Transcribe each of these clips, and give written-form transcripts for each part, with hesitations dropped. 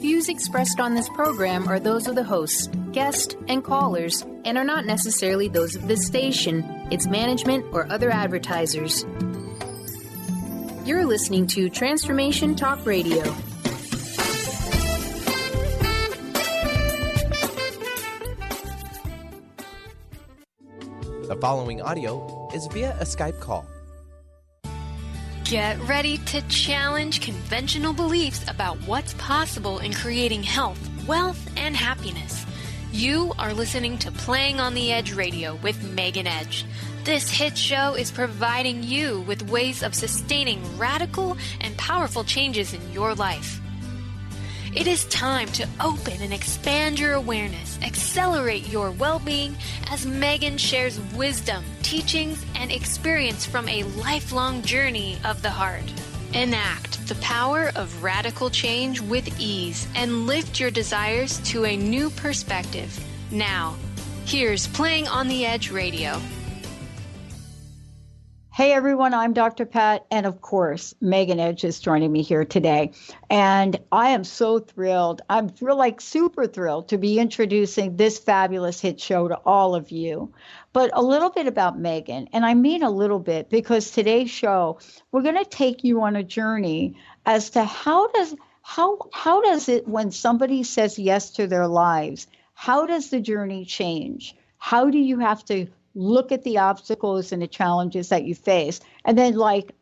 views expressed on this program are those of the hosts, guests, and callers, and are not necessarily those of this station, its management, or other advertisers. You're listening to Transformation Talk Radio. The following audio is via a Skype call. Get ready to challenge conventional beliefs about what's possible in creating health, wealth, and happiness. You are listening to Playing on the Edge Radio with Megan Edge. This hit show is providing you with ways of sustaining radical and powerful changes in your life. It is time to open and expand your awareness, accelerate your well-being as Megan shares wisdom, teachings, and experience from a lifelong journey of the heart. Enact the power of radical change with ease and lift your desires to a new perspective. Now, here's Playing on the Edge Radio. Hey everyone, I'm Dr. Pat, and of course, Megan Edge is joining me here today. And I am so thrilled. I'm super thrilled to be introducing this fabulous hit show to all of you. But a little bit about Megan, and I mean a little bit because today's show, we're going to take you on a journey as to how does it when somebody says yes to their lives, how does the journey change? How do you have to look at the obstacles and the challenges that you face, and then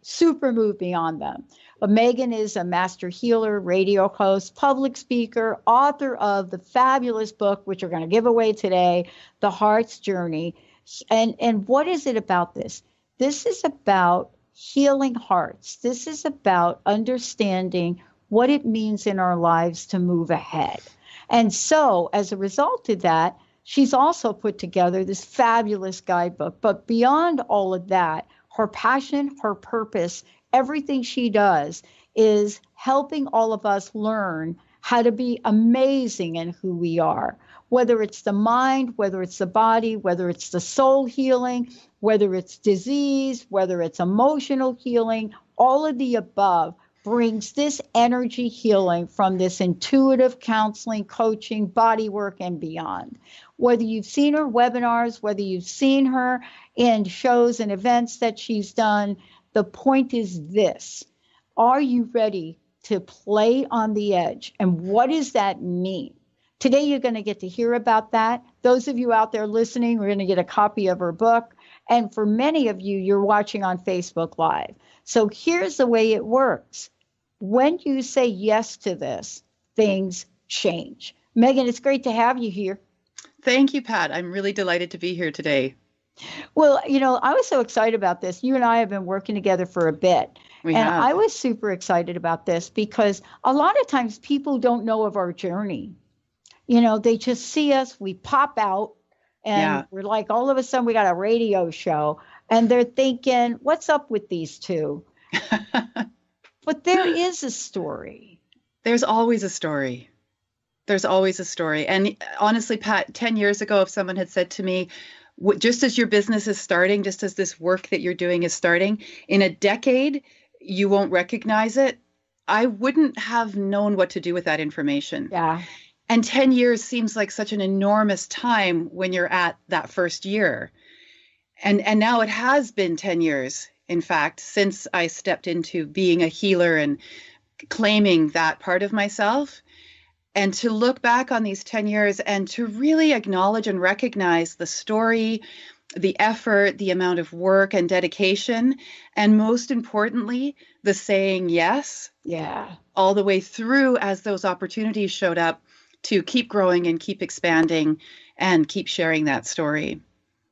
super move beyond them. But Megan is a master healer, radio host, public speaker, author of the fabulous book, which we're going to give away today, The Heart's Journey. And what is it about this? This is about healing hearts. This is about understanding what it means in our lives to move ahead. And so as a result of that, she's also put together this fabulous guidebook. But beyond all of that, her passion, her purpose, everything she does is helping all of us learn how to be amazing in who we are, whether it's the mind, whether it's the body, whether it's the soul healing, whether it's disease, whether it's emotional healing, all of the above brings this energy healing from this intuitive counseling, coaching, body work, and beyond. Whether you've seen her webinars, whether you've seen her in shows and events that she's done, the point is this. Are you ready to play on the edge? And what does that mean? Today, you're going to get to hear about that. Those of you out there listening, we're going to get a copy of her book. And for many of you, you're watching on Facebook Live. So here's the way it works. When you say yes to this, things change. Megan, it's great to have you here. Thank you, Pat. I'm really delighted to be here today. Well, I was so excited about this. You and I have been working together for a bit. I was super excited about this because a lot of times people don't know of our journey. They just see us, we pop out, and we're like, all of a sudden we got a radio show, and they're thinking, what's up with these two? But there is a story. There's always a story. There's always a story. And honestly, Pat, 10 years ago, if someone had said to me, just as your business is starting, just as this work that you're doing is starting, in a decade, you won't recognize it, I wouldn't have known what to do with that information. Yeah. And 10 years seems like such an enormous time when you're at that first year. And now it has been 10 years, in fact, since I stepped into being a healer and claiming that part of myself. And to look back on these 10 years and to really acknowledge and recognize the story, the effort, the amount of work and dedication, and most importantly, the saying yes. Yeah. All the way through as those opportunities showed up to keep growing and keep expanding and keep sharing that story.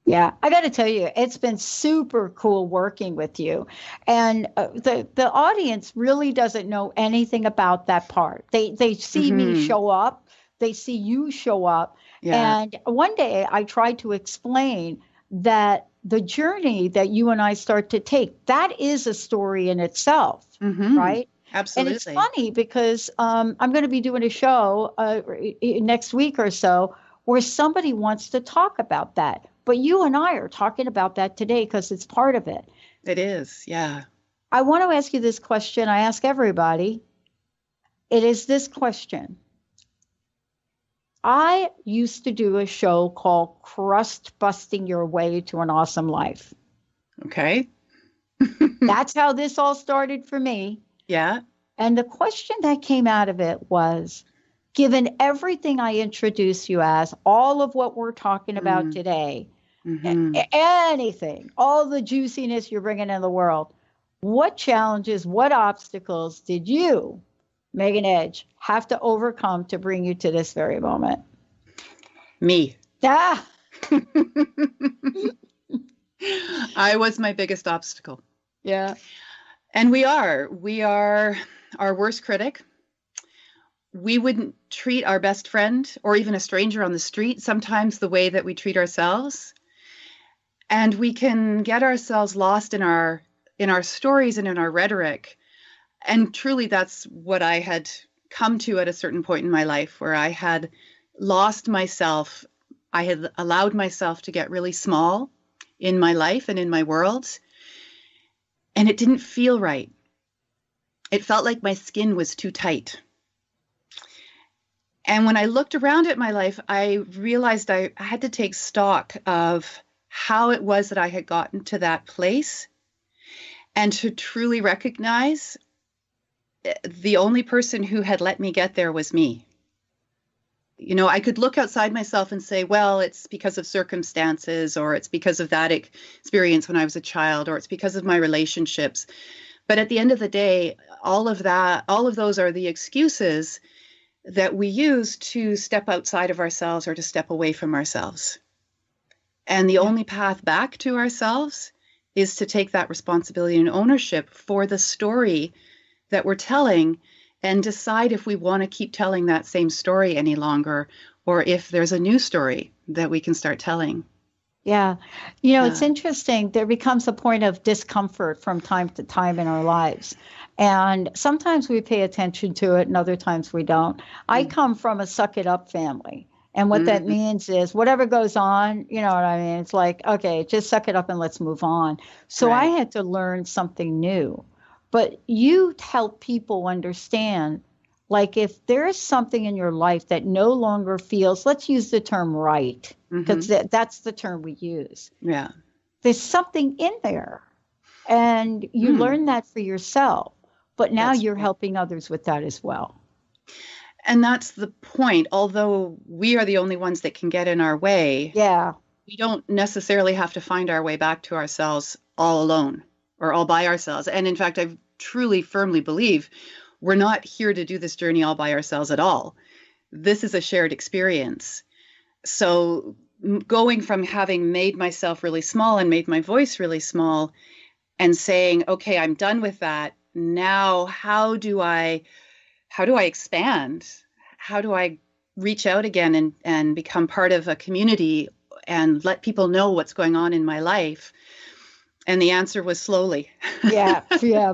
Yeah, I got to tell you, it's been super cool working with you. And the audience really doesn't know anything about that part. They see me show up. They see you show up. Yeah. And one day I tried to explain that the journey that you and I start to take, that is a story in itself, right? Absolutely. And it's funny because I'm going to be doing a show next week or so where somebody wants to talk about that. But you and I are talking about that today because it's part of it. It is, yeah. I want to ask you this question. I ask everybody. It is this question. I used to do a show called Crust Busting Your Way to an Awesome Life. Okay. That's how this all started for me. Yeah. And the question that came out of it was, given everything I introduce you as, all of what we're talking about today, anything, all the juiciness you're bringing in the world, what challenges, what obstacles did you, Megan Edge, have to overcome to bring you to this very moment? Me. Ah. I was my biggest obstacle. Yeah. And we are our worst critic. We wouldn't treat our best friend or even a stranger on the street sometimes the way that we treat ourselves. And we can get ourselves lost in our stories and in our rhetoric. And truly, that's what I had come to at a certain point in my life, where I had lost myself. I had allowed myself to get really small in my life and in my world. And it didn't feel right. It felt like my skin was too tight. And when I looked around at my life, I realized I had to take stock of how it was that I had gotten to that place, and to truly recognize the only person who had let me get there was me. You know, I could look outside myself and say, well, it's because of circumstances, or it's because of that experience when I was a child, or it's because of my relationships. But at the end of the day, all of those are the excuses that we use to step outside of ourselves or to step away from ourselves. And the only path back to ourselves is to take that responsibility and ownership for the story that we're telling, and decide if we want to keep telling that same story any longer, or if there's a new story that we can start telling. Yeah. You know, it's interesting. There becomes a point of discomfort from time to time in our lives. And sometimes we pay attention to it and other times we don't. I come from a suck it up family. And what that means is whatever goes on, you know what I mean? It's like, okay, just suck it up and let's move on. So I had to learn something new. But you help people understand, like, if there is something in your life that no longer feels, let's use the term right, because that's the term we use. Yeah. There's something in there. And you learn that for yourself. But now you're helping others with that as well. And that's the point. Although we are the only ones that can get in our way, we don't necessarily have to find our way back to ourselves all alone or all by ourselves. And in fact, I truly, firmly believe we're not here to do this journey all by ourselves at all. This is a shared experience. So going from having made myself really small and made my voice really small and saying, okay, I'm done with that. Now, how do I expand? How do I reach out again and become part of a community and let people know what's going on in my life? And the answer was slowly. Yeah,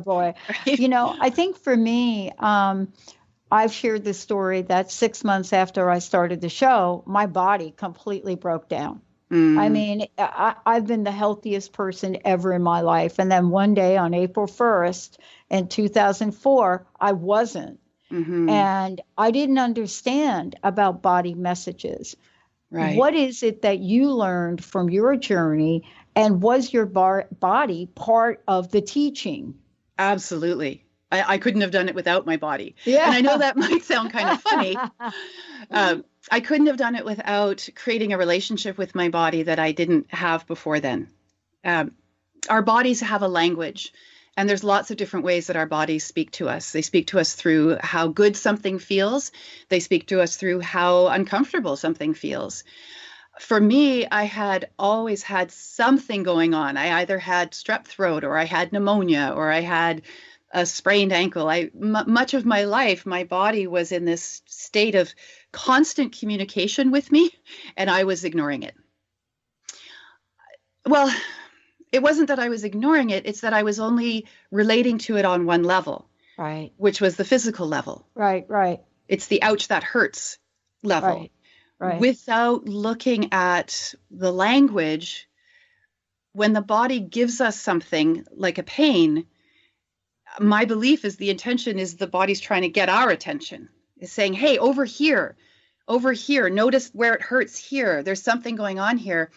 boy. Right? You know, I think for me, I've shared this story that 6 months after I started the show, my body completely broke down. I mean, I've been the healthiest person ever in my life. And then one day on April 1st in 2004, I wasn't. And I didn't understand about body messages. Right. What is it that you learned from your journey? And was your body part of the teaching? Absolutely. I couldn't have done it without my body. Yeah. And I know that might sound kind of funny. I couldn't have done it without creating a relationship with my body that I didn't have before then. Our bodies have a language, and there's lots of different ways that our bodies speak to us. They speak to us through how good something feels. They speak to us through how uncomfortable something feels. For me, I had always had something going on. I either had strep throat, or I had pneumonia, or I had a sprained ankle. Much of my life, my body was in this state of constant communication with me, and I was ignoring it. Well, it wasn't that I was ignoring it. It's that I was only relating to it on one level, right? Which was the physical level. Right. It's the ouch, that hurts level. Right. Without looking at the language. When the body gives us something like a pain, my belief is the intention is the body's trying to get our attention. It's saying, hey, over here, over here. Notice where it hurts here. There's something going on here.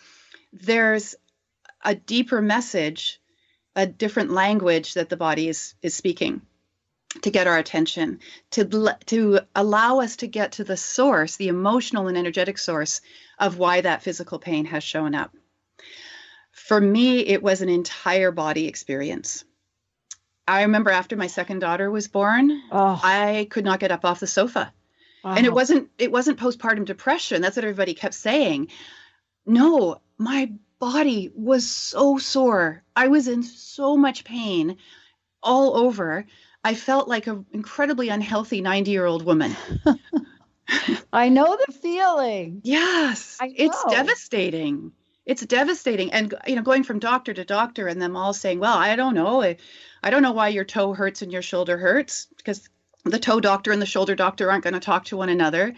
There's a deeper message, a different language that the body is speaking to get our attention, to allow us to get to the source, the emotional and energetic source of why that physical pain has shown up. For me, it was an entire body experience. I remember after my second daughter was born, I could not get up off the sofa. And it wasn't postpartum depression. That's what everybody kept saying. No, my body was so sore. I was in so much pain all over. I felt like an incredibly unhealthy 90-year-old woman. I know the feeling. Yes, it's devastating. It's devastating. And, going from doctor to doctor and them all saying, well, I don't know. I don't know why your toe hurts and your shoulder hurts, because the toe doctor and the shoulder doctor aren't going to talk to one another.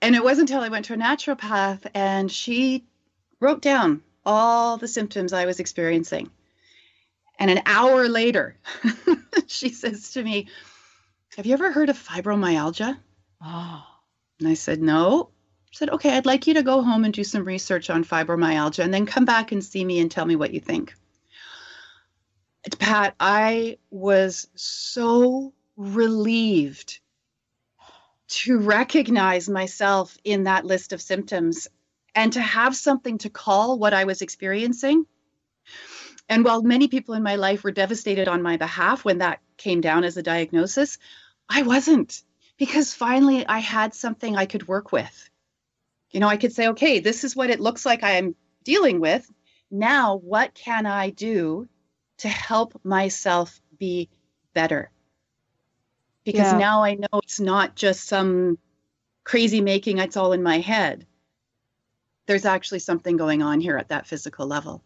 And it wasn't until I went to a naturopath and she wrote down all the symptoms I was experiencing. And an hour later, she says to me, have you ever heard of fibromyalgia? And I said, no. She said, okay, I'd like you to go home and do some research on fibromyalgia and then come back and see me and tell me what you think. Pat, I was so relieved to recognize myself in that list of symptoms and to have something to call what I was experiencing. And while many people in my life were devastated on my behalf when that came down as a diagnosis, I wasn't, because finally I had something I could work with. I could say, okay, this is what it looks like I am dealing with. Now, what can I do to help myself be better? Because now I know it's not just some crazy making, it's all in my head. There's actually something going on here at that physical level.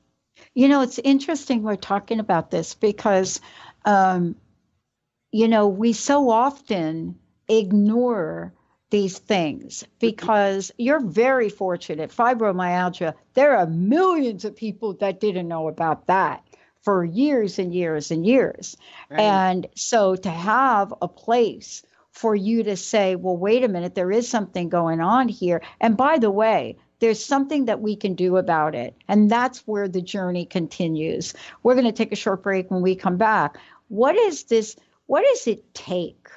It's interesting we're talking about this because, we so often ignore these things because you're very fortunate. Fibromyalgia, there are millions of people that didn't know about that for years and years and years. Right. And so to have a place for you to say, well, wait a minute, there is something going on here. And by the way, there's something that we can do about it. And that's where the journey continues. We're going to take a short break. When we come back, what does it take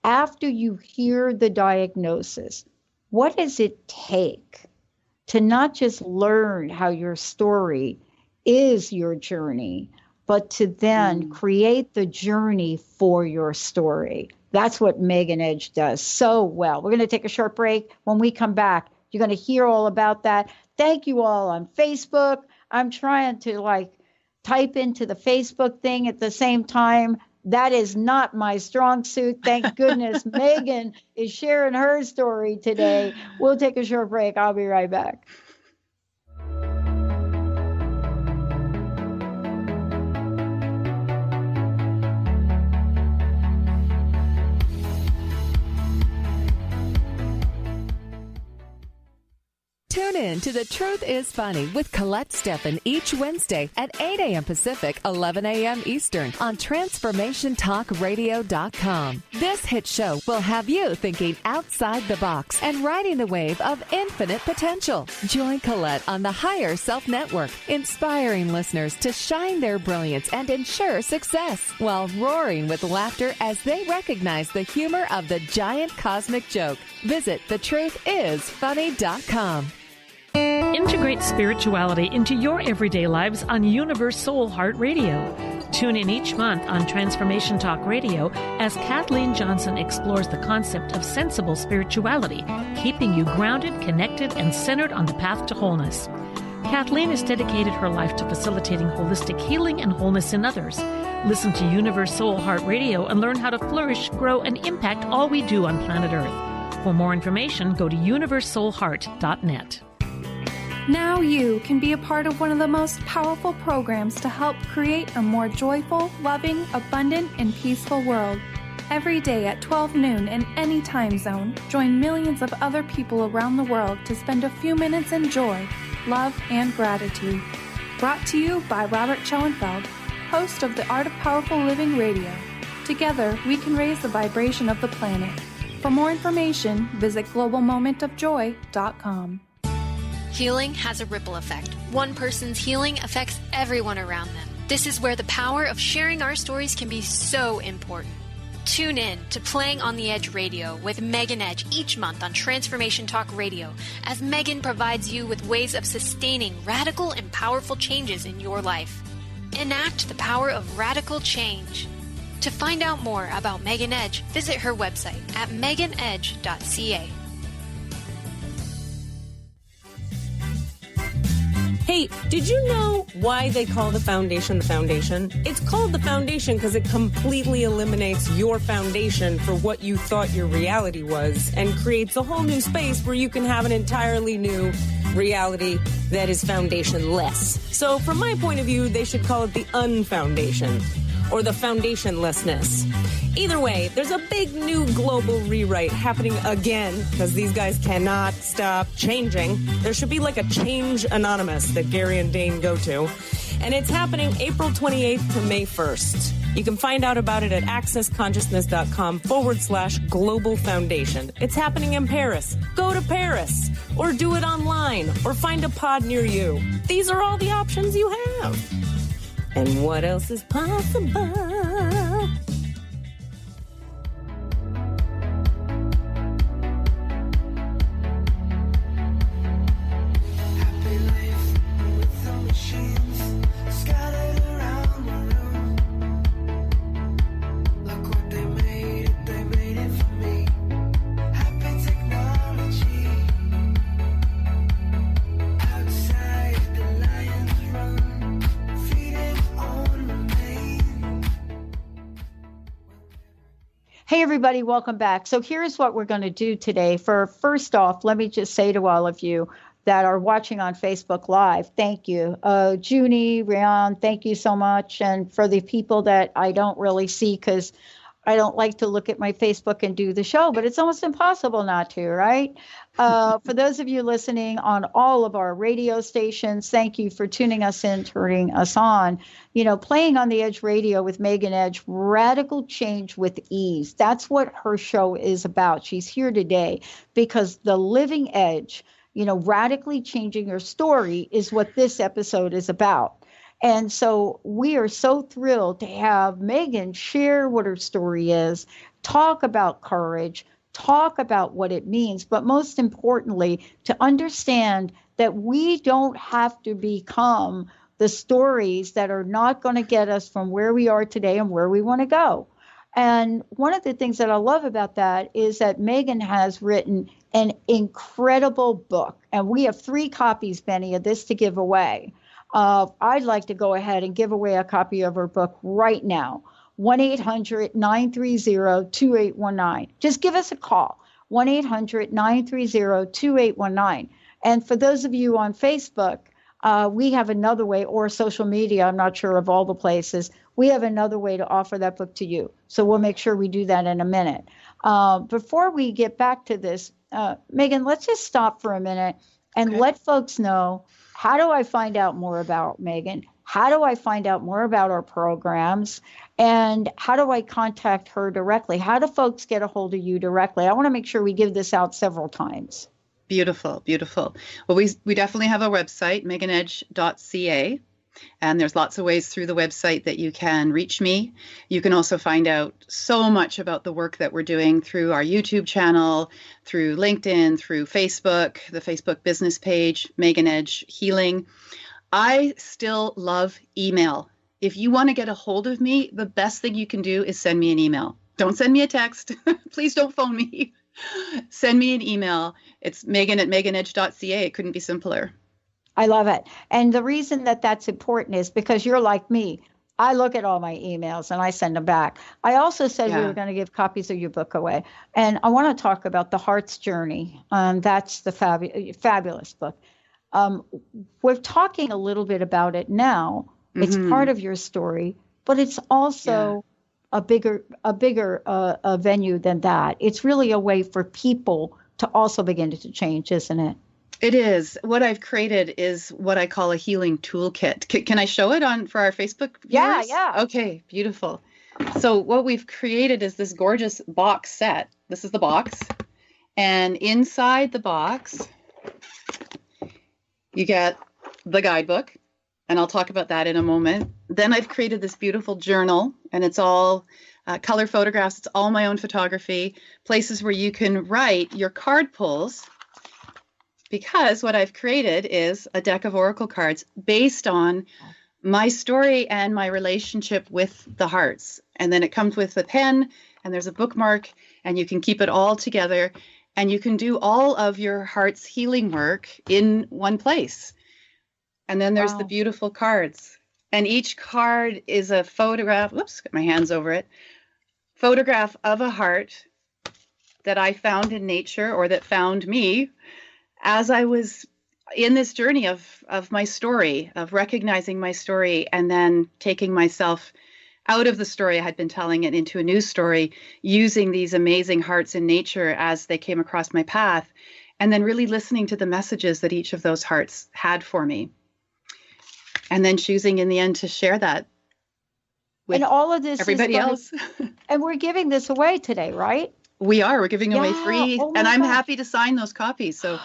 after you hear the diagnosis? What does it take to not just learn how your story is your journey, but to then create the journey for your story? That's what Megan Edge does so well. We're going to take a short break. When we come back, you're going to hear all about that. Thank you all on Facebook. I'm trying to type into the Facebook thing at the same time. That is not my strong suit. Thank goodness Megan is sharing her story today. We'll take a short break. I'll be right back. Tune in to The Truth is Funny with Colette Steffen each Wednesday at 8 a.m. Pacific, 11 a.m. Eastern on TransformationTalkRadio.com. This hit show will have you thinking outside the box and riding the wave of infinite potential. Join Colette on the Higher Self Network, inspiring listeners to shine their brilliance and ensure success while roaring with laughter as they recognize the humor of the giant cosmic joke. Visit TheTruthIsFunny.com. Integrate spirituality into your everyday lives on Universe Soul Heart Radio. Tune in each month on Transformation Talk Radio as Kathleen Johnson explores the concept of sensible spirituality, keeping you grounded, connected, and centered on the path to wholeness. Kathleen has dedicated her life to facilitating holistic healing and wholeness in others. Listen to Universe Soul Heart Radio and learn how to flourish, grow, and impact all we do on planet Earth. For more information, go to universesoulheart.net. Now you can be a part of one of the most powerful programs to help create a more joyful, loving, abundant, and peaceful world. Every day at 12 noon in any time zone, join millions of other people around the world to spend a few minutes in joy, love, and gratitude. Brought to you by Robert Schoenfeld, host of the Art of Powerful Living Radio. Together, we can raise the vibration of the planet. For more information, visit globalmomentofjoy.com. Healing has a ripple effect. One person's healing affects everyone around them. This is where the power of sharing our stories can be so important. Tune in to Playing on the Edge Radio with Megan Edge each month on Transformation Talk Radio, as Megan provides you with ways of sustaining radical and powerful changes in your life. Enact the power of radical change. To find out more about Megan Edge, visit her website at meganedge.ca. Hey, did you know why they call the foundation the foundation? It's called the foundation because it completely eliminates your foundation for what you thought your reality was and creates a whole new space where you can have an entirely new reality that is foundationless. So from my point of view, they should call it the unfoundation or the foundationlessness. Either way, there's a big new global rewrite happening again because these guys cannot stop changing. There should be like a Change Anonymous that Gary and Dane go to. And it's happening April 28th to May 1st. You can find out about it at accessconsciousness.com/global foundation. It's happening in Paris. Go to Paris or do it online or find a pod near you. These are all the options you have. And what else is possible? Hey, everybody, welcome back. So here's what we're going to do today. First off, let me just say to all of you that are watching on Facebook Live, thank you. Junie, Rian, thank you so much. And for the people that I don't really see because I don't like to look at my Facebook and do the show, but it's almost impossible not to, right? For those of you listening on all of our radio stations, thank you for tuning us in, turning us on. You know, Playing on the Edge Radio with Megan Edge, radical change with ease. That's what her show is about. She's here today because the living edge, you know, radically changing your story is what this episode is about. And so we are so thrilled to have Megan share what her story is, talk about courage, talk about what it means, but most importantly, to understand that we don't have to become the stories that are not going to get us from where we are today and where we want to go. And one of the things that I love about that is that Megan has written an incredible book, and we have 3 copies, Benny, of this to give away. I'd like to go ahead and give away a copy of her book right now. 1-800-930-2819. Just give us a call. 1-800-930-2819. And for those of you on Facebook, we have another way, or social media, I'm not sure of all the places, we have another way to offer that book to you. So we'll make sure we do that in a minute. Before we get back to this, Megan, let's just stop for a minute and let folks know, how do I find out more about Megan? How do I find out more about our programs? And how do I contact her directly? How do folks get a hold of you directly? I want to make sure we give this out several times. Beautiful, beautiful. Well, we definitely have a website, meganedge.ca. And there's lots of ways through the website that you can reach me. You can also find out so much about the work that we're doing through our YouTube channel, through LinkedIn, through Facebook, the Facebook business page, Megan Edge Healing. I still love email. If you want to get a hold of me, the best thing you can do is send me an email. Don't send me a text. Please don't phone me. Send me an email. It's megan@meganedge.ca. It couldn't be simpler. I love it. And the reason that that's important is because you're like me. I look at all my emails and I send them back. I also said we were going to give copies of your book away. And I want to talk about The Heart's Journey. That's the fabulous book. We're talking a little bit about it now. It's part of your story, but it's also a bigger venue than that. It's really a way for people to also begin to change, isn't it? It is. What I've created is what I call a healing toolkit. Can I show it for our Facebook viewers? Yeah. Okay, beautiful. So what we've created is this gorgeous box set. This is the box. And inside the box, you get the guidebook. And I'll talk about that in a moment. Then I've created this beautiful journal, and it's all color photographs. It's all my own photography, places where you can write your card pulls, because what I've created is a deck of oracle cards based on my story and my relationship with the hearts. And then it comes with a pen, and there's a bookmark, and you can keep it all together, and you can do all of your heart's healing work in one place. And then there's the beautiful cards. And each card is a photograph. Whoops, got my hands over it. Photograph of a heart that I found in nature, or that found me as I was in this journey of my story, of recognizing my story, and then taking myself out of the story I had been telling it into a new story, using these amazing hearts in nature as they came across my path, and then really listening to the messages that each of those hearts had for me. And then choosing in the end to share that with and all of this everybody else. And we're giving this away today, right? We're giving away free. And I'm happy to sign those copies. So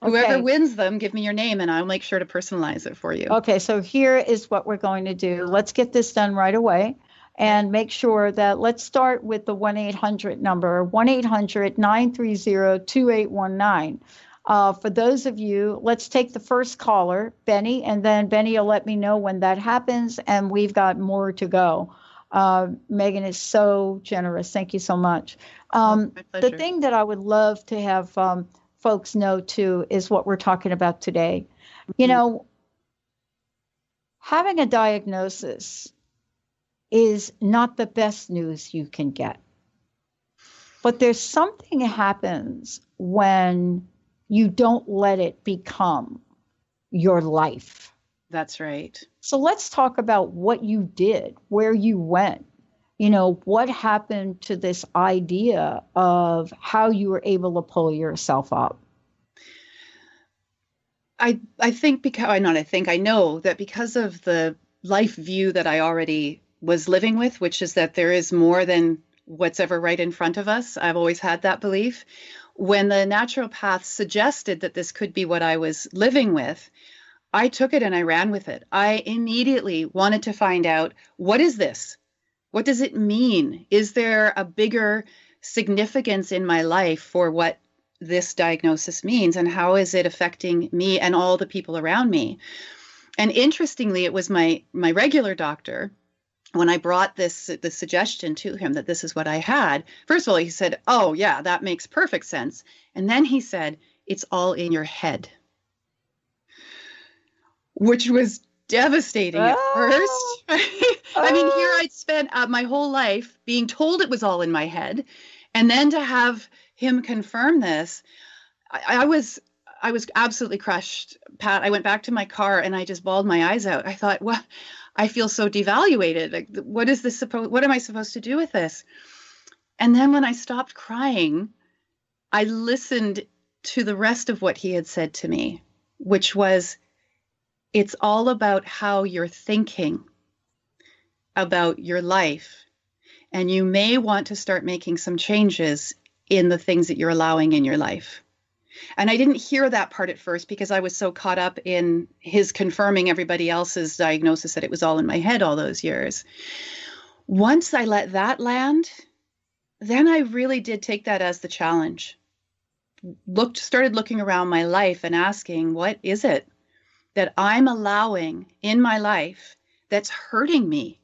whoever wins them, give me your name and I'll make sure to personalize it for you. Okay, so here is what we're going to do. Let's get this done right away and make sure that, let's start with the 1-800 number, 1-800-930-2819. For those of you, let's take the first caller, Benny, and then Benny will let me know when that happens, and we've got more to go. Megan is so generous. Thank you so much. My pleasure. The thing that I would love to have folks know, too, is what we're talking about today. You know, having a diagnosis is not the best news you can get. But there's something that happens when you don't let it become your life. That's right. So let's talk about what you did, where you went, you know, what happened to this idea of how you were able to pull yourself up. I know that because of the life view that I already was living with, which is that there is more than what's ever right in front of us. I've always had that belief. When the naturopath suggested that this could be what I was living with, I took it and I ran with it. I immediately wanted to find out, what is this? What does it mean? Is there a bigger significance in my life for what this diagnosis means, and how is it affecting me and all the people around me? And interestingly, it was my regular doctor, when I brought the suggestion to him that this is what I had, first of all, he said, "Oh, yeah, that makes perfect sense." And then he said, "It's all in your head," which was devastating at first. I mean, here I'd spent my whole life being told it was all in my head. And then to have him confirm this, I was absolutely crushed, Pat. I went back to my car and I just bawled my eyes out. I thought, well, I feel so devaluated. Like, what am I supposed to do with this? And then when I stopped crying, I listened to the rest of what he had said to me, which was, it's all about how you're thinking about your life. And you may want to start making some changes in the things that you're allowing in your life. And I didn't hear that part at first because I was so caught up in his confirming everybody else's diagnosis that it was all in my head all those years. Once I let that land, then I really did take that as the challenge. Started looking around my life and asking, what is it that I'm allowing in my life that's hurting me?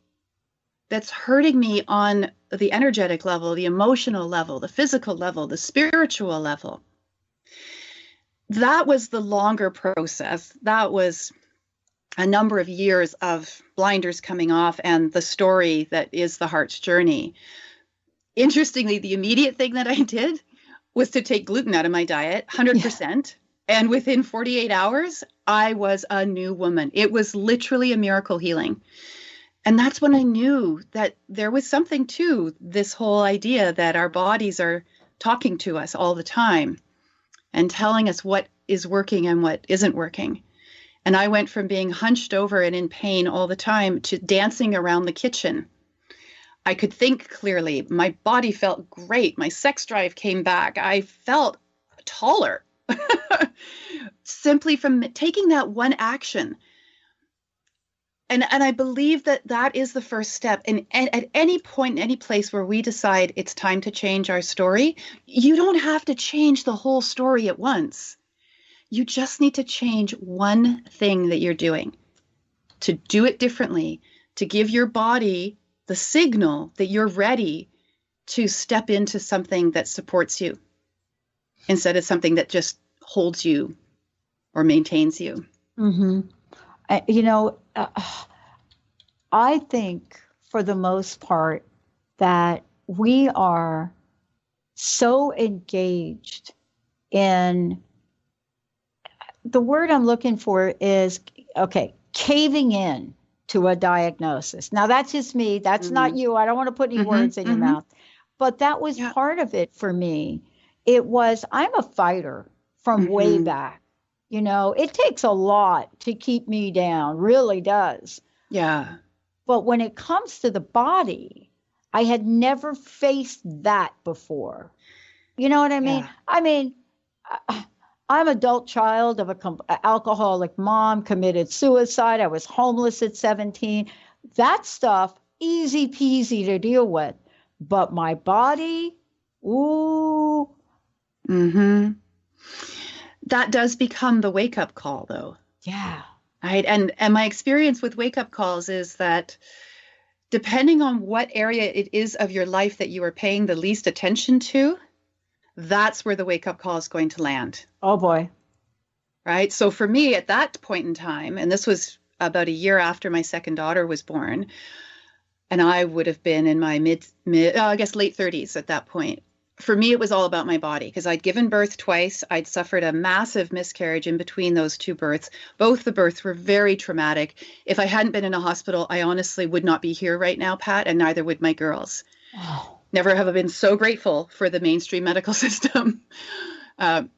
That's hurting me on the energetic level, the emotional level, the physical level, the spiritual level. That was the longer process. That was a number of years of blinders coming off and the story that is the heart's journey. Interestingly, the immediate thing that I did was to take gluten out of my diet, 100%. Yeah. And within 48 hours, I was a new woman. It was literally a miracle healing. And that's when I knew that there was something to this whole idea that our bodies are talking to us all the time and telling us what is working and what isn't working. And I went from being hunched over and in pain all the time to dancing around the kitchen. I could think clearly. My body felt great. My sex drive came back. I felt taller simply from taking that one action. And I believe that is the first step. And at any point, in any place where we decide it's time to change our story, you don't have to change the whole story at once. You just need to change one thing that you're doing, to do it differently, to give your body the signal that you're ready to step into something that supports you instead of something that just holds you or maintains you. Mm-hmm. I think for the most part that we are so engaged in, the word I'm looking for is, caving in to a diagnosis. Now that's just me. That's not you. I don't want to put any words in your mouth, but that was part of it for me. It was, I'm a fighter from way back. It takes a lot to keep me down, really does. Yeah. But when it comes to the body, I had never faced that before. You know what I mean? Yeah. I mean, I'm an adult child of an alcoholic mom, committed suicide. I was homeless at 17. That stuff, easy peasy to deal with. But my body, ooh. Mm-hmm. That does become the wake-up call, though. Yeah. Right. And my experience with wake-up calls is that depending on what area it is of your life that you are paying the least attention to, that's where the wake-up call is going to land. Oh, boy. Right. So for me at that point in time, and this was about a year after my second daughter was born, and I would have been in my late 30s at that point. For me, it was all about my body because I'd given birth twice. I'd suffered a massive miscarriage in between those two births. Both the births were very traumatic. If I hadn't been in a hospital, I honestly would not be here right now, Pat, and neither would my girls. Oh. Never have I been so grateful for the mainstream medical system. And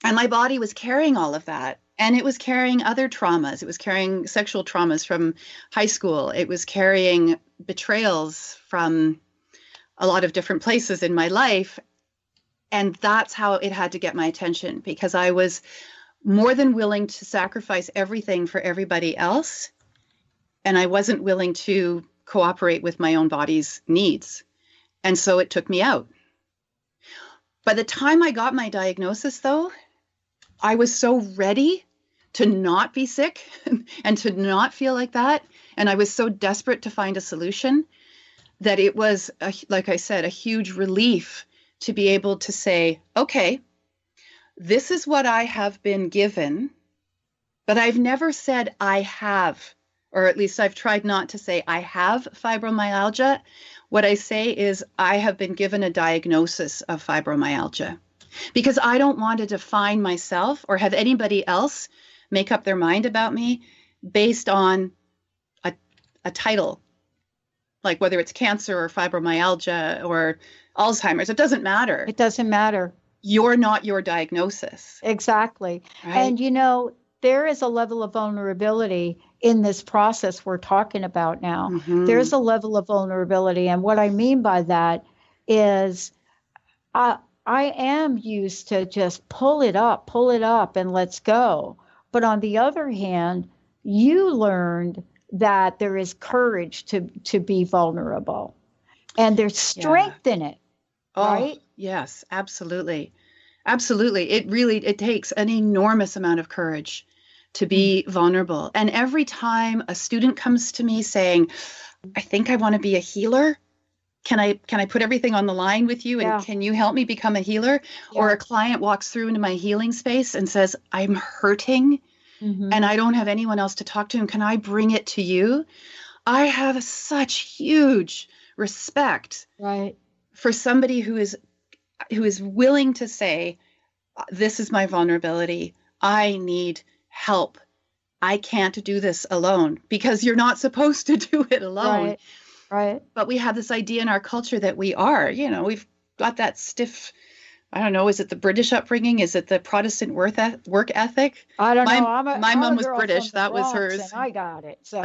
my body was carrying all of that. And it was carrying other traumas. It was carrying sexual traumas from high school. It was carrying betrayals from a lot of different places in my life. And that's how it had to get my attention, because I was more than willing to sacrifice everything for everybody else. And I wasn't willing to cooperate with my own body's needs. And so it took me out. By the time I got my diagnosis, though, I was so ready to not be sick and to not feel like that. And I was so desperate to find a solution that it was, like I said, a huge relief to be able to say, okay, this is what I have been given, but I've never said I have, or at least I've tried not to say I have fibromyalgia. What I say is I have been given a diagnosis of fibromyalgia, because I don't want to define myself or have anybody else make up their mind about me based on a title. Like whether it's cancer or fibromyalgia or Alzheimer's, it doesn't matter. It doesn't matter. You're not your diagnosis. Exactly. Right? And, there is a level of vulnerability in this process we're talking about now. Mm-hmm. There's a level of vulnerability. And what I mean by that is I am used to just pull it up, and let's go. But on the other hand, you learned that there is courage to be vulnerable, and there's strength in it, right? Yes, absolutely. Absolutely. It takes an enormous amount of courage to be vulnerable. And every time a student comes to me saying, I think I want to be a healer, can I put everything on the line with you, and can you help me become a healer? Yeah. Or a client walks through into my healing space and says, I'm hurting. Mm-hmm. And I don't have anyone else to talk to, and can I bring it to you? I have such huge respect for somebody who is willing to say, this is my vulnerability. I need help. I can't do this alone, because you're not supposed to do it alone. Right. But we have this idea in our culture that we are, we've got that stiff, I don't know, is it the British upbringing? Is it the Protestant work ethic? I don't know. My mom was British. That was hers. I got it. So,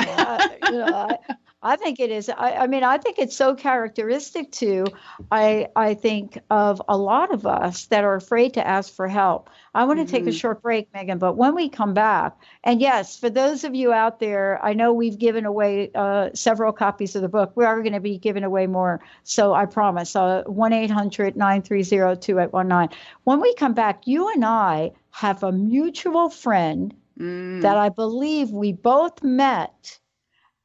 I think it is. I mean, I think it's so characteristic to, I think, of a lot of us that are afraid to ask for help. I want to take a short break, Megan, but when we come back, and yes, for those of you out there, I know we've given away several copies of the book. We are going to be giving away more. So I promise, 1-800-930-2819. When we come back, you and I have a mutual friend that I believe we both met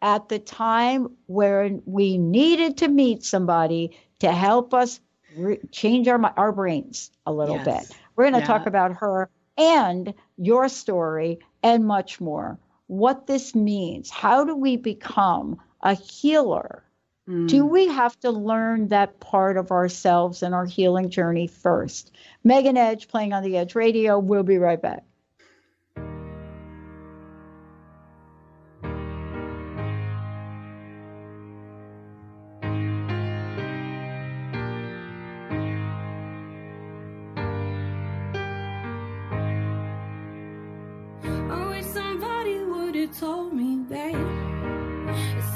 at the time where we needed to meet somebody to help us change our brains a little bit. We're going to talk about her and your story and much more. What this means. How do we become a healer? Do we have to learn that part of ourselves in our healing journey first? Megan Edge, Playing on the Edge Radio. We'll be right back. Told me, babe,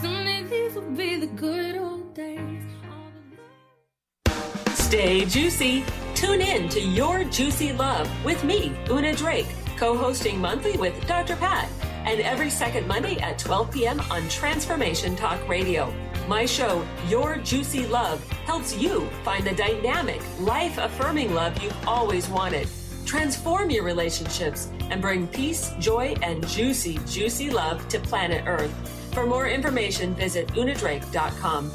someday these will be the good old days. Stay juicy. Tune in to Your Juicy Love with me, Una Drake, co-hosting monthly with Dr. Pat, and every second Monday at 12 p.m. on Transformation Talk Radio. My show, Your Juicy Love, helps you find the dynamic, life-affirming love you've always wanted. Transform your relationships and bring peace, joy, and juicy, juicy love to planet Earth. For more information, visit unadrake.com.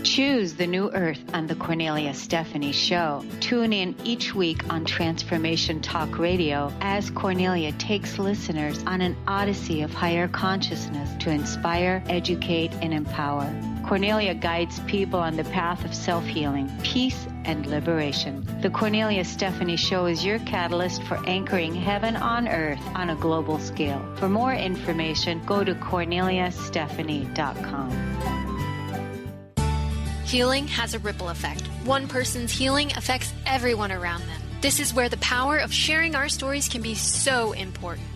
Choose the new earth on the Cornelia Stephanie Show. Tune in each week on Transformation Talk Radio as Cornelia takes listeners on an odyssey of higher consciousness to inspire, educate, and empower. Cornelia guides people on the path of self-healing, peace, and liberation. The Cornelia Stephanie Show is your catalyst for anchoring heaven on earth on a global scale. For more information, go to corneliastephanie.com. Healing has a ripple effect. One person's healing affects everyone around them. This is where the power of sharing our stories can be so important.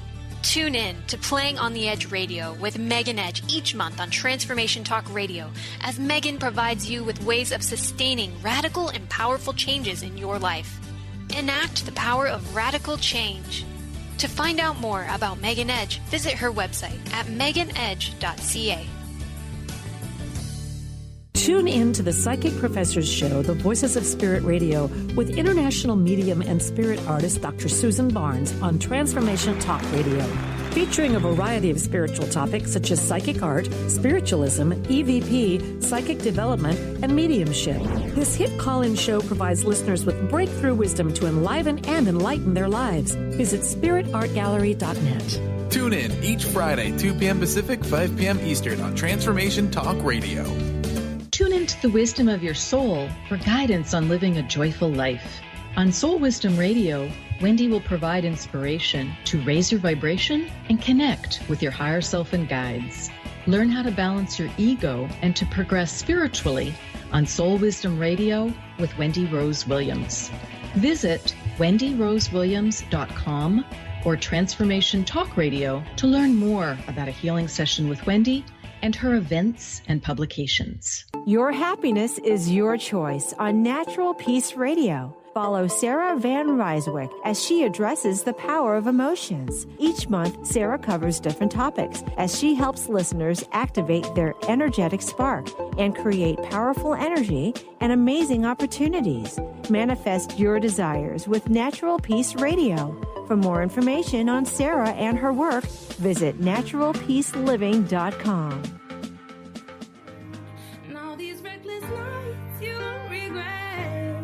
Tune in to Playing on the Edge Radio with Megan Edge each month on Transformation Talk Radio, as Megan provides you with ways of sustaining radical and powerful changes in your life. Enact the power of radical change. To find out more about Megan Edge, visit her website at meganedge.ca. Tune in to the Psychic Professors Show, The Voices of Spirit Radio, with international medium and spirit artist Dr. Susan Barnes on Transformation Talk Radio, featuring a variety of spiritual topics such as psychic art, spiritualism, EVP, psychic development, and mediumship. This hit call-in show provides listeners with breakthrough wisdom to enliven and enlighten their lives. Visit spiritartgallery.net. Tune in each Friday, 2 p.m. Pacific, 5 p.m. Eastern on Transformation Talk Radio. Tune into the wisdom of your soul for guidance on living a joyful life. On Soul Wisdom Radio, Wendy will provide inspiration to raise your vibration and connect with your higher self and guides. Learn how to balance your ego and to progress spiritually on Soul Wisdom Radio with Wendy Rose Williams. Visit wendyrosewilliams.com or Transformation Talk Radio to learn more about a healing session with Wendy and her events and publications. Your happiness is your choice on Natural Peace Radio. Follow Sarah Van Ryswick as she addresses the power of emotions. Each month, Sarah covers different topics as she helps listeners activate their energetic spark and create powerful energy and amazing opportunities. Manifest your desires with Natural Peace Radio. For more information on Sarah and her work, visit naturalpeaceliving.com. Now these reckless nights you regret.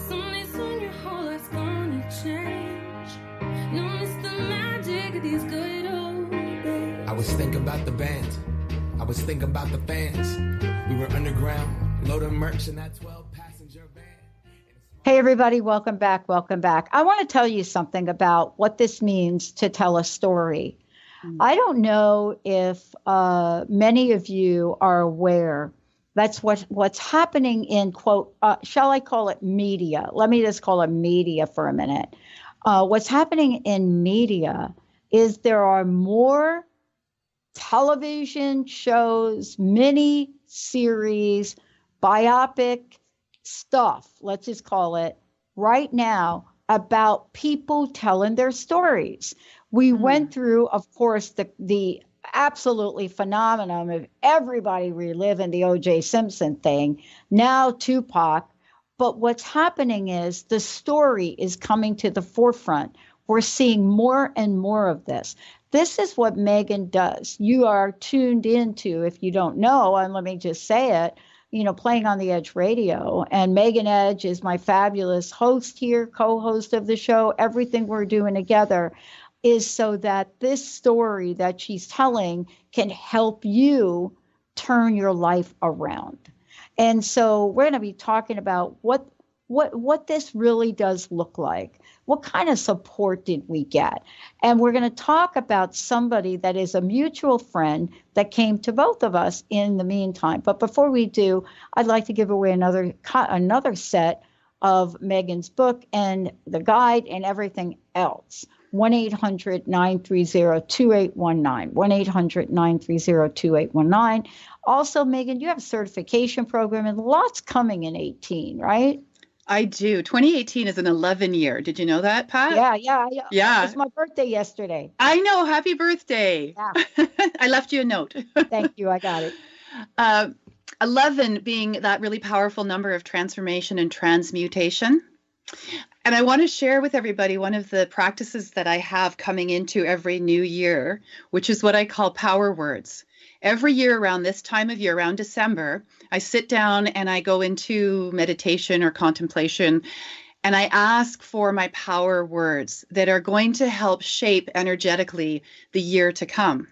Someday soon your whole life's gonna change. You'll miss the magic of these good old days. I was thinking about the band. I was thinking about the fans. We were underground, loading merch in that 12-passenger van. Hey, everybody, welcome back. Welcome back. I want to tell you something about what this means to tell a story. I don't know if many of you are aware that's what's happening in, quote, shall I call it media? Let me just call it media for a minute. What's happening in media is there are more television shows, mini series, biopic stuff, let's just call it, right now about people telling their stories. We went through, of course, the absolutely phenomenon of everybody reliving the O.J. Simpson thing, now Tupac. But what's happening is the story is coming to the forefront. We're seeing more and more of this. This is what Megan does. You are tuned into, if you don't know, and let me just say it, Playing on the Edge Radio. And Megan Edge is my fabulous host here, co-host of the show. Everything we're doing together is so that this story that she's telling can help you turn your life around. And so we're going to be talking about what this really does look like. What kind of support did we get? And we're going to talk about somebody that is a mutual friend that came to both of us in the meantime. But before we do, I'd like to give away another set of Megan's book and the guide and everything else. 1-800-930-2819. 1-800-930-2819. Also, Megan, you have a certification program and lots coming in 18, right? I do. 2018 is an 11 year. Did you know that, Pat? Yeah. It was my birthday yesterday. I know. Happy birthday. Yeah. I left you a note. Thank you. I got it. 11 being that really powerful number of transformation and transmutation. And I want to share with everybody one of the practices that I have coming into every new year, which is what I call power words. Every year around this time of year, around December, I sit down and I go into meditation or contemplation, and I ask for my power words that are going to help shape energetically the year to come.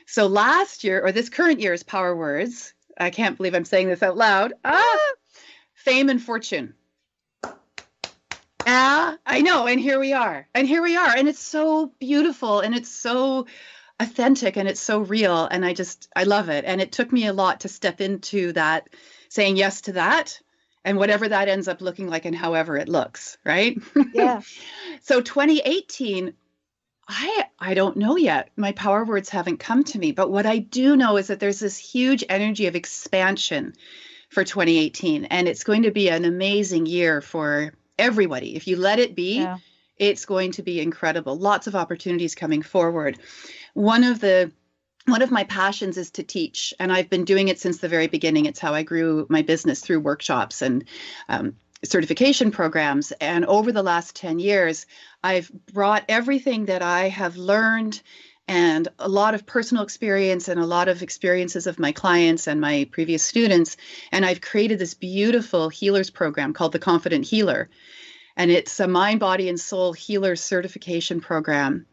So last year, or this current year's power words, I can't believe I'm saying this out loud, fame and fortune. I know, and here we are. And it's so beautiful, and it's so authentic, and it's so real, and I love it. And it took me a lot to step into that, saying yes to that, and whatever that ends up looking like and however it looks, right? Yeah. So 2018, I don't know yet. My power words haven't come to me, but what I do know is that there's this huge energy of expansion for 2018, and it's going to be an amazing year for everybody. If you let it be, it's going to be incredible. Lots of opportunities coming forward. One of my passions is to teach, and I've been doing it since the very beginning. It's how I grew my business, through workshops and certification programs. And over the last 10 years, I've brought everything that I have learned and a lot of personal experience and a lot of experiences of my clients and my previous students. And I've created this beautiful healers program called the Confident Healer. And it's a mind, body, and soul healer certification program.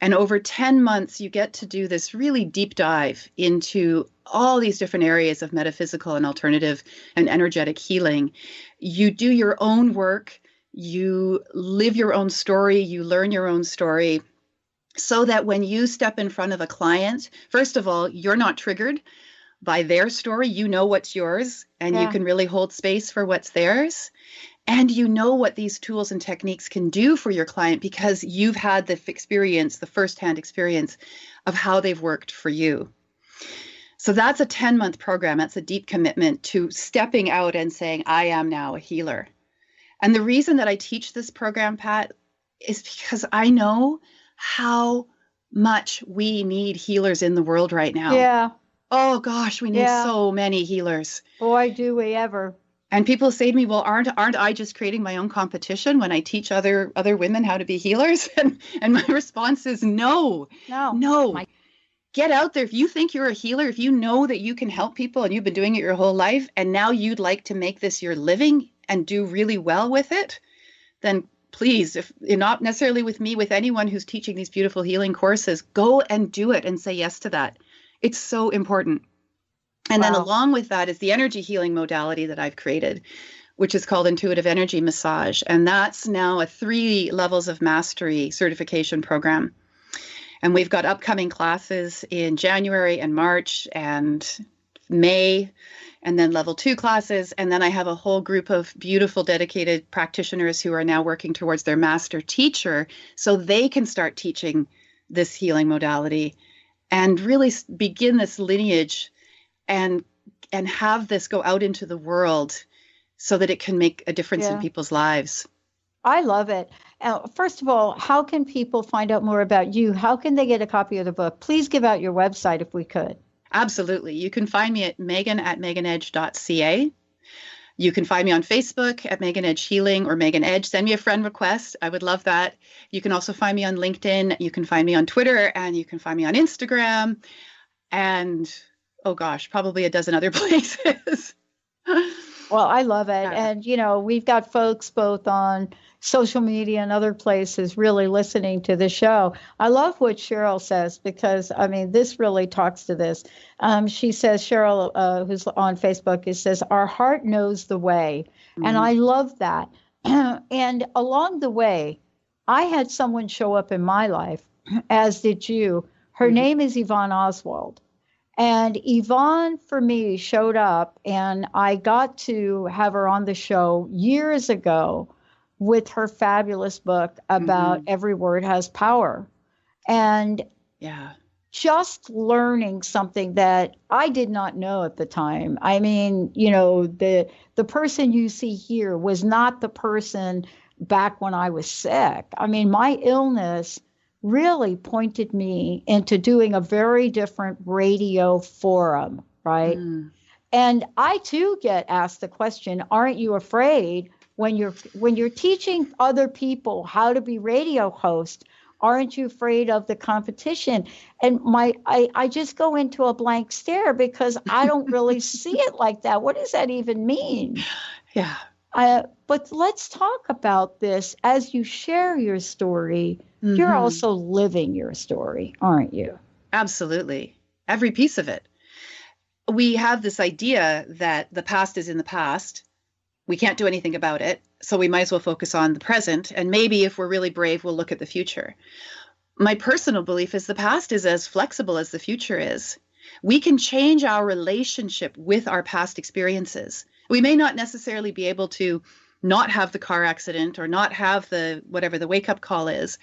And over 10 months, you get to do this really deep dive into all these different areas of metaphysical and alternative and energetic healing. You do your own work, you live your own story, you learn your own story, so that when you step in front of a client, first of all, you're not triggered by their story. You know what's yours, and you can really hold space for what's theirs. And you know what these tools and techniques can do for your client because you've had the experience, the firsthand experience of how they've worked for you. So that's a 10-month program. That's a deep commitment to stepping out and saying, I am now a healer. And the reason that I teach this program, Pat, is because I know how much we need healers in the world right now. Yeah. Oh gosh, we need so many healers. Boy, do we ever. And people say to me, well, aren't I just creating my own competition when I teach other women how to be healers? And my response is no. Get out there. If you think you're a healer, if you know that you can help people and you've been doing it your whole life, and now you'd like to make this your living and do really well with it, then please, if you're not necessarily with me, with anyone who's teaching these beautiful healing courses, go and do it and say yes to that. It's so important. And then along with that is the energy healing modality that I've created, which is called Intuitive Energy Massage. And that's now a 3 levels of mastery certification program. And we've got upcoming classes in January and March and May, and then level 2 classes. And then I have a whole group of beautiful, dedicated practitioners who are now working towards their master teacher so they can start teaching this healing modality and really begin this lineage and have this go out into the world so that it can make a difference in people's lives. I love it. First of all, how can people find out more about you? How can they get a copy of the book? Please give out your website if we could. Absolutely. You can find me at megan@meganedge.ca. You can find me on Facebook at Megan Edge Healing or Megan Edge. Send me a friend request. I would love that. You can also find me on LinkedIn. You can find me on Twitter, and you can find me on Instagram. And, oh gosh, probably a dozen other places. Well, I love it. And, you know, we've got folks both on social media and other places really listening to the show. I love what Cheryl says because, I mean, this really talks to this. She says, Cheryl, who's on Facebook, says, our heart knows the way. Mm-hmm. And I love that. And along the way, I had someone show up in my life, as did you. Her name is Yvonne Oswald. And Yvonne, for me, showed up, and I got to have her on the show years ago with her fabulous book about Every Word Has Power. And just learning something that I did not know at the time. I mean, you know, the person you see here was not the person back when I was sick. I mean, my illness really pointed me into doing a very different radio forum, right? And I too get asked the question, aren't you afraid when you're teaching other people how to be radio hosts, aren't you afraid of the competition? And I just go into a blank stare because I don't really see it like that. What does that even mean? Yeah. But let's talk about this as you share your story. You're also living your story, aren't you? Absolutely. Every piece of it. We have this idea that the past is in the past. We can't do anything about it. So we might as well focus on the present. And maybe if we're really brave, we'll look at the future. My personal belief is the past is as flexible as the future is. We can change our relationship with our past experiences. We may not necessarily be able to not have the car accident or not have the whatever the wake-up call is.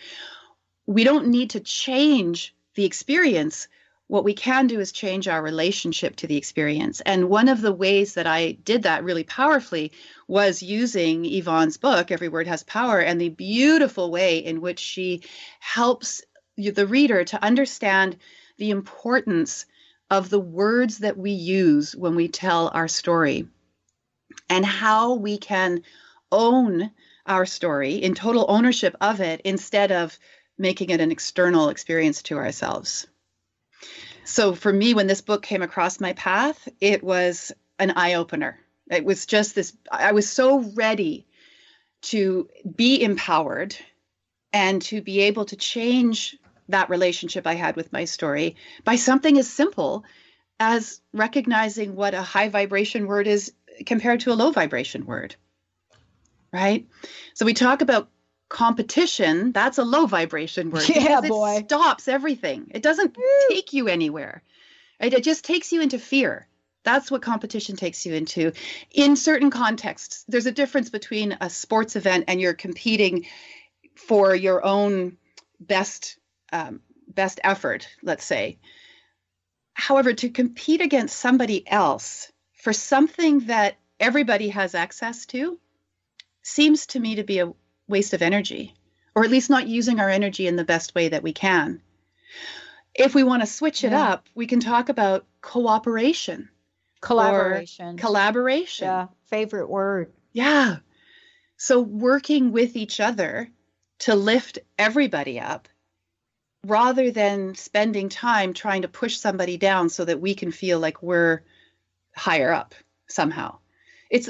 We don't need to change the experience. What we can do is change our relationship to the experience. And one of the ways that I did that really powerfully was using Yvonne's book, Every Word Has Power, and the beautiful way in which she helps the reader to understand the importance of the words that we use when we tell our story and how we can own our story in total ownership of it instead of making it an external experience to ourselves. So for me, when this book came across my path, it was an eye-opener. It was just this, I was so ready to be empowered and to be able to change that relationship I had with my story by something as simple as recognizing what a high vibration word is compared to a low vibration word. Right? So we talk about competition. That's a low vibration word. Yeah, boy. It stops everything. It doesn't take you anywhere. Right? It just takes you into fear. That's what competition takes you into. In certain contexts, there's a difference between a sports event and you're competing for your own best effort, let's say. However, to compete against somebody else for something that everybody has access to seems to me to be a waste of energy, or at least not using our energy in the best way that we can. If we want to switch it up, we can talk about cooperation. Collaboration. Collaboration. Yeah, favorite word. Yeah. So working with each other to lift everybody up rather than spending time trying to push somebody down so that we can feel like we're higher up somehow. It's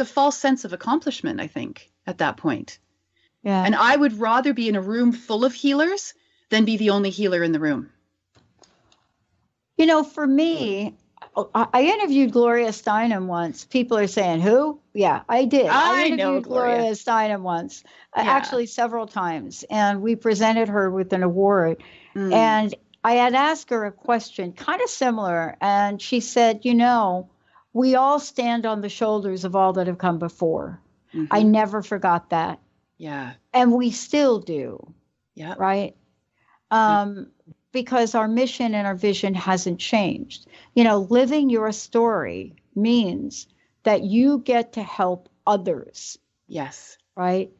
a false sense of accomplishment, I think, at that point. Yeah. And I would rather be in a room full of healers than be the only healer in the room. You know, for me, I interviewed Gloria Steinem once. People are saying, who? Yeah, I did. I interviewed Gloria Steinem once, actually several times. And we presented her with an award. And I had asked her a question kind of similar. And she said, you know, we all stand on the shoulders of all that have come before. I never forgot that. Yeah. And we still do. Yeah. Right. because our mission and our vision hasn't changed. You know, living your story means that you get to help others. Yes. Right?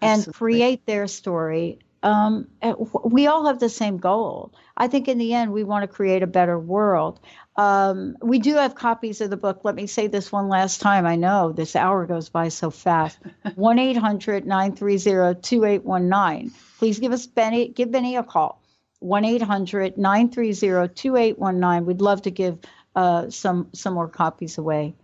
Absolutely. And create their story. We all have the same goal. I think in the end, we want to create a better world. We do have copies of the book. Let me say this one last time. I know this hour goes by so fast. 1-800-930-2819. Please give Benny a call. 1-800-930-2819. We'd love to give some more copies away.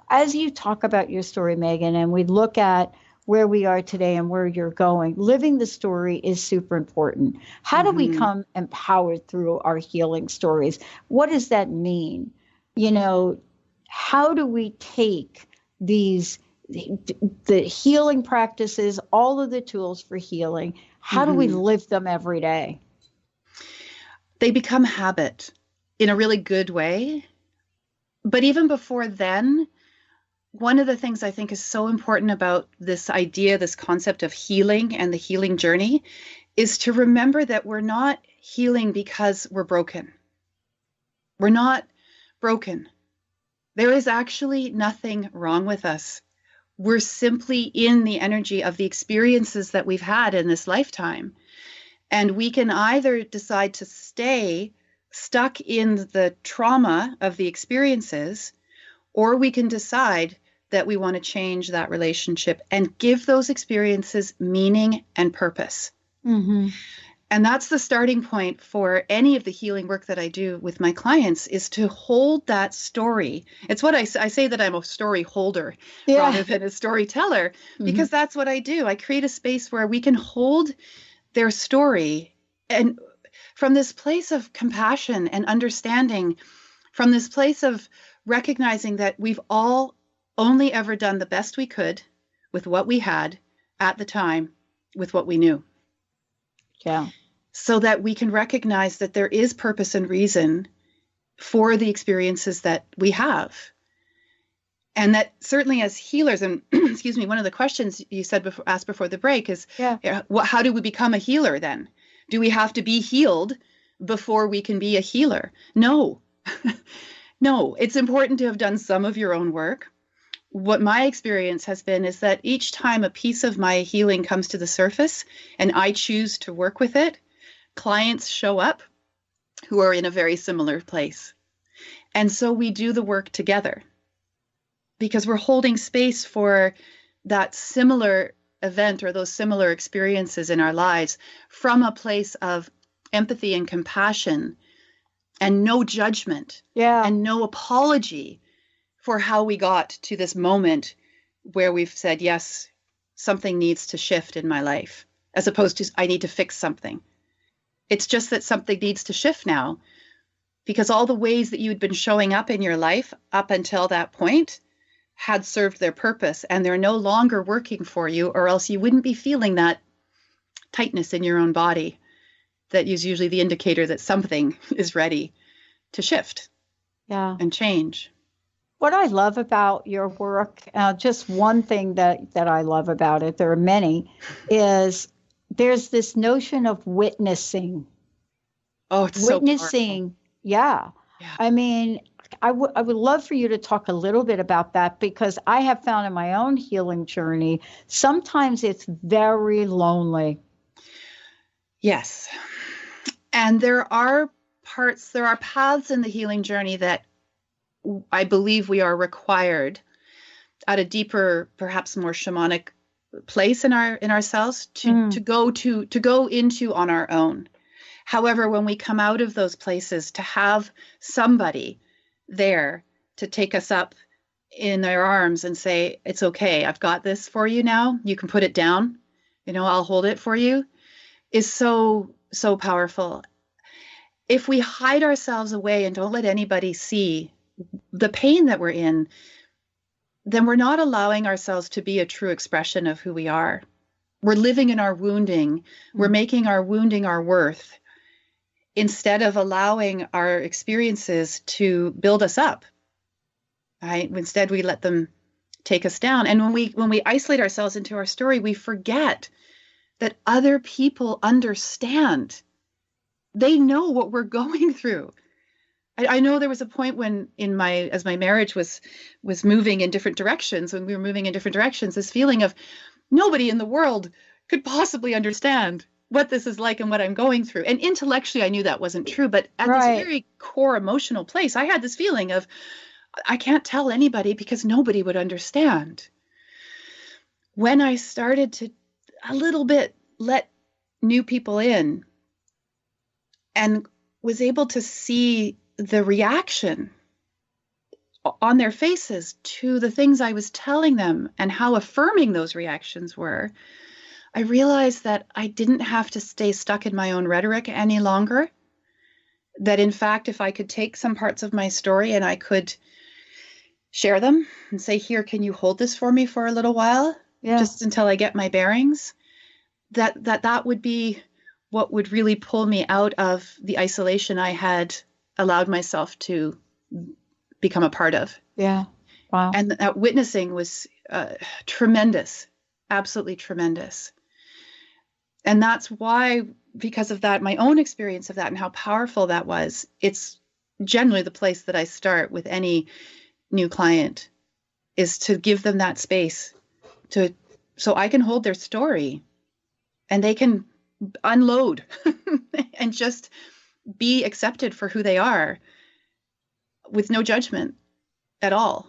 As you talk about your story, Megan, and we look at where we are today and where you're going, living the story is super important. How do we become empowered through our healing stories? What does that mean? You know, how do we take the healing practices, all of the tools for healing, how do we live them every day? They become habit in a really good way. But even before then, one of the things I think is so important about this idea, this concept of healing and the healing journey, is to remember that we're not healing because we're broken. We're not broken. There is actually nothing wrong with us. We're simply in the energy of the experiences that we've had in this lifetime. And we can either decide to stay stuck in the trauma of the experiences, or we can decide that we want to change that relationship and give those experiences meaning and purpose. Mm-hmm. And that's the starting point for any of the healing work that I do with my clients, is to hold that story. It's what I say that I'm a story holder rather than a storyteller, because that's what I do. I create a space where we can hold their story, and from this place of compassion and understanding, from this place of recognizing that we've all only ever done the best we could with what we had at the time, with what we knew. Yeah. So that we can recognize that there is purpose and reason for the experiences that we have. And that certainly as healers, and excuse me, one of the questions you asked before the break is, how do we become a healer then? Do we have to be healed before we can be a healer? No. No, it's important to have done some of your own work. What my experience has been is that each time a piece of my healing comes to the surface and I choose to work with it, clients show up who are in a very similar place. And so we do the work together because we're holding space for that similar event or those similar experiences in our lives from a place of empathy and compassion and no judgment and no apology for how we got to this moment where we've said, yes, something needs to shift in my life, as opposed to I need to fix something. It's just that something needs to shift now, because all the ways that you'd been showing up in your life up until that point had served their purpose, and they're no longer working for you, or else you wouldn't be feeling that tightness in your own body that is usually the indicator that something is ready to shift and change. What I love about your work, just one thing that I love about it, there are many, is there's this notion of witnessing. Oh, it's witnessing. So I mean, I would love for you to talk a little bit about that, because I have found in my own healing journey, sometimes it's very lonely. Yes. And there are paths in the healing journey that I believe we are required at a deeper, perhaps more shamanic place in ourselves to go into on our own. However, when we come out of those places, to have somebody there to take us up in their arms and say, it's okay, I've got this for you now. You can put it down. I'll hold it for you, is so, so powerful. If we hide ourselves away and don't let anybody see the pain that we're in, then we're not allowing ourselves to be a true expression of who we are. We're living in our wounding. We're making our wounding our worth, instead of allowing our experiences to build us up. Right? Instead, we let them take us down. And when we isolate ourselves into our story, we forget that other people understand they know what we're going through. I know there was a point when as my marriage was moving in different directions, when we were moving in different directions, this feeling of nobody in the world could possibly understand what this is like and what I'm going through. And intellectually, I knew that wasn't true. But at this very core emotional place, I had this feeling of, I can't tell anybody because nobody would understand. When I started to a little bit let new people in and was able to see the reaction on their faces to the things I was telling them and how affirming those reactions were, I realized that I didn't have to stay stuck in my own rhetoric any longer. That in fact, if I could take some parts of my story and I could share them and say, here, can you hold this for me for a little while? Yeah. Just until I get my bearings, that would be what would really pull me out of the isolation I had allowed myself to become a part of. Yeah. Wow. And that witnessing was tremendous, absolutely tremendous. And that's why, because of that, my own experience of that and how powerful that was, it's generally the place that I start with any new client, is to give them that space so I can hold their story and they can unload and just be accepted for who they are with no judgment at all.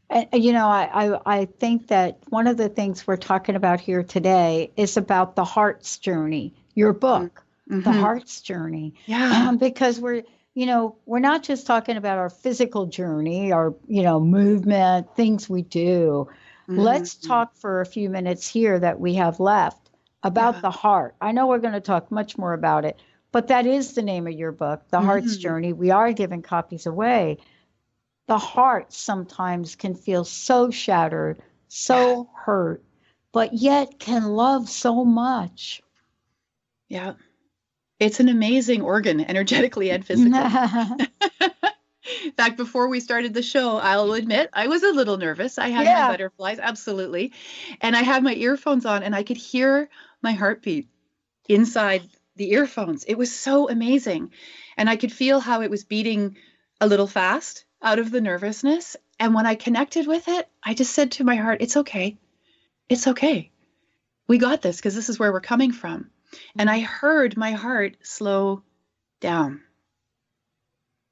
And, I think that one of the things we're talking about here today is about the heart's journey, your book, The Heart's Journey. Yeah. Because we're not just talking about our physical journey, our, movement, things we do. Let's talk for a few minutes here that we have left about the heart. I know we're going to talk much more about it, but that is the name of your book, The Heart's Journey. We are giving copies away. The heart sometimes can feel so shattered, so hurt, but yet can love so much. Yeah. It's an amazing organ, energetically and physically. In fact, before we started the show, I'll admit I was a little nervous. I had my butterflies, absolutely. And I had my earphones on and I could hear my heartbeat inside the earphones. It was so amazing. And I could feel how it was beating a little fast out of the nervousness. And when I connected with it, I just said to my heart, it's okay. It's okay. We got this because this is where we're coming from. And I heard my heart slow down.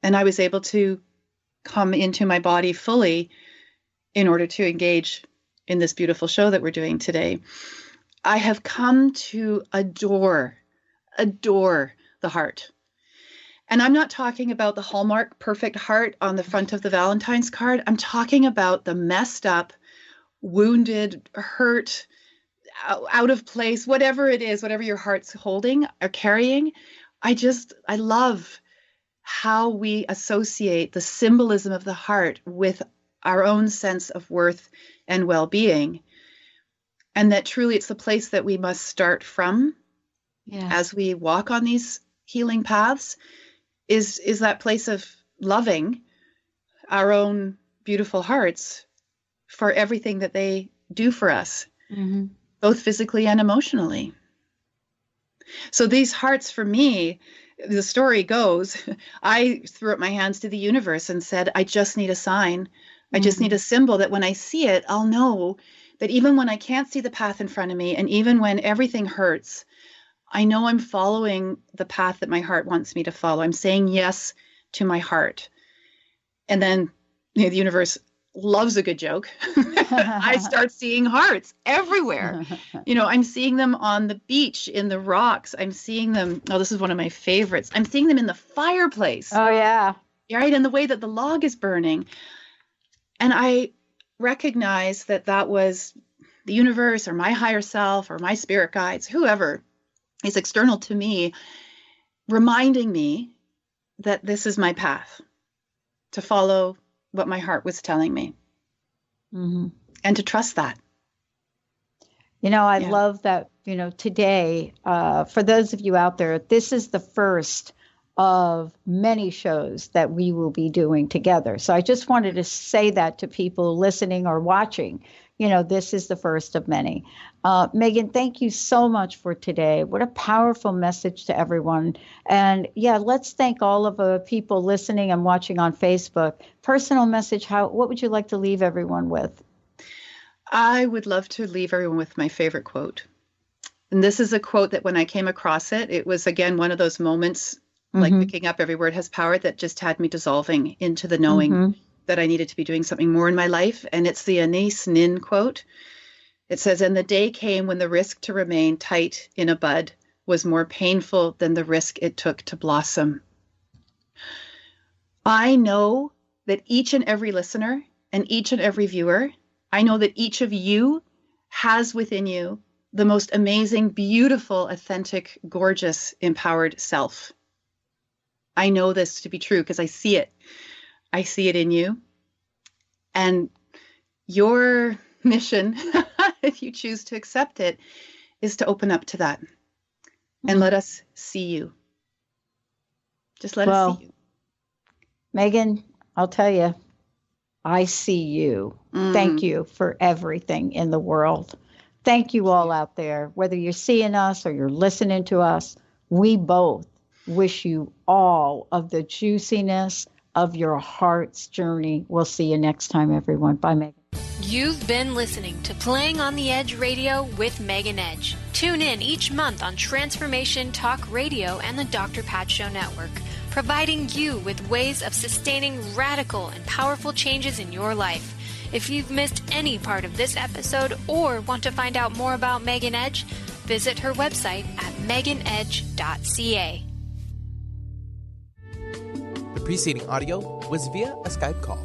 And I was able to come into my body fully in order to engage in this beautiful show that we're doing today. I have come to adore the heart. And I'm not talking about the Hallmark perfect heart on the front of the Valentine's card. I'm talking about the messed up, wounded, hurt, out of place, whatever it is, whatever your heart's holding or carrying. I love how we associate the symbolism of the heart with our own sense of worth and well-being. And that truly it's the place that we must start from as we walk on these healing paths. Is that place of loving our own beautiful hearts for everything that they do for us, both physically and emotionally. So these hearts, for me, the story goes, I threw up my hands to the universe and said, I just need a sign. I just need a symbol that when I see it, I'll know that even when I can't see the path in front of me, and even when everything hurts, I know I'm following the path that my heart wants me to follow. I'm saying yes to my heart. And then the universe loves a good joke. I start seeing hearts everywhere. I'm seeing them on the beach, in the rocks. I'm seeing them. Oh, this is one of my favorites. I'm seeing them in the fireplace. Oh, yeah. Right. And the way that the log is burning. And I recognize that was the universe or my higher self or my spirit guides, whoever is external to me, reminding me that this is my path, to follow what my heart was telling me, and to trust that. I love that, today, for those of you out there, this is the first of many shows that we will be doing together. So I just wanted to say that to people listening or watching. This is the first of many. Megan, thank you so much for today. What a powerful message to everyone. And yeah, let's thank all of the people listening and watching on Facebook. Personal message, what would you like to leave everyone with? I would love to leave everyone with my favorite quote. And this is a quote that when I came across it, it was, again, one of those moments, like picking up every word has power, that just had me dissolving into the knowing that I needed to be doing something more in my life. And it's the Anais Nin quote. It says, "And the day came when the risk to remain tight in a bud was more painful than the risk it took to blossom." I know that each and every listener and each and every viewer, I know that each of you has within you the most amazing, beautiful, authentic, gorgeous, empowered self. I know this to be true because I see it. I see it in you. And your mission, if you choose to accept it, is to open up to that and let us see you. Just let us see you. Megan, I'll tell you, I see you. Thank you for everything in the world. Thank you all out there, whether you're seeing us or you're listening to us. We both wish you all of the juiciness of your heart's journey. We'll see you next time, everyone. Bye, Megan. You've been listening to Playing on the Edge Radio with Megan Edge. Tune in each month on Transformation Talk Radio and the Dr. Pat Show Network, providing you with ways of sustaining radical and powerful changes in your life. If you've missed any part of this episode or want to find out more about Megan Edge, visit her website at meganedge.ca. The preceding audio was via a Skype call.